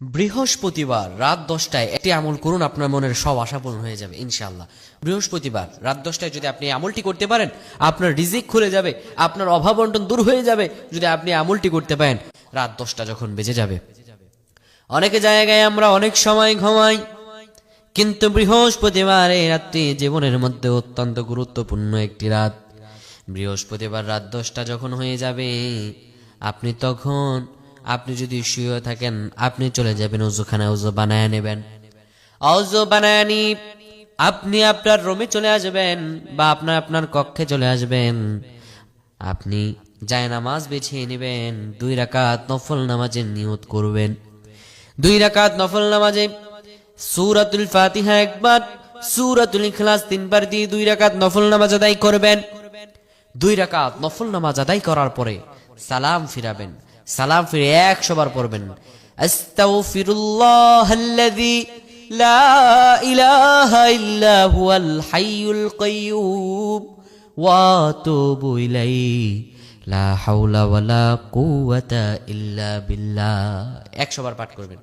বৃহস্পতিবার রাত 10টায় একটি আমল করুন, আপনার মনের সব আশা পূরণ হয়ে যাবে ইনশাআল্লাহ। বৃহস্পতিবার রাত 10টায় যদি আপনি আমলটি করতে পারেন, আপনার রিজিক খুলে যাবে, আপনার অভাব বন্টন দূর হয়ে যাবে যদি আপনি আমলটি করতে পারেন রাত 10টা যখন বেজে যাবে। অনেকে জায়গায় আমরা অনেক সময় ঘুমাই, কিন্তু বৃহস্পতিবার এই রাতটি জীবনের মধ্যে অত্যন্ত গুরুত্বপূর্ণ একটি রাত। বৃহস্পতিবার রাত 10টা যখন হয়ে যাবে, আপনি যদি শুয়ে থাকেন, আপনি চলে যাবেন ওযুখানায়, ওযু বানায় নেবেন। ওযু বানায় নি আপনি আপনার রুমে চলে আসবেন বা আপনার কক্ষে চলে আসবেন। আপনি জায়নামাজ বিছিয়ে নেবেন, 2 রাকাত নফল নামাজের নিয়ত করবেন। 2 রাকাত নফল নামাজে সূরাতুল ফাতিহা একবার, সূরাতুল ইখলাস 3 বার দিয়ে 2 রাকাত নফল নামাজ আদায় করবেন। 2 রাকাত নফল নামাজ আদায় করার পরে সালাম ফিরাবেন। সালাম ফিরে 100 বার পড়বেন, আস্তাগফিরুল্লাহাল্লাযী লা ইলাহা ইল্লা হুয়াল হাইয়ুল কাইয়্যুম ওয়া আতুবু ইলাইহি লা হাওলা ওয়ালা কুওয়াতা ইল্লা বিল্লাহ। 100 বার পাঠ করবেন।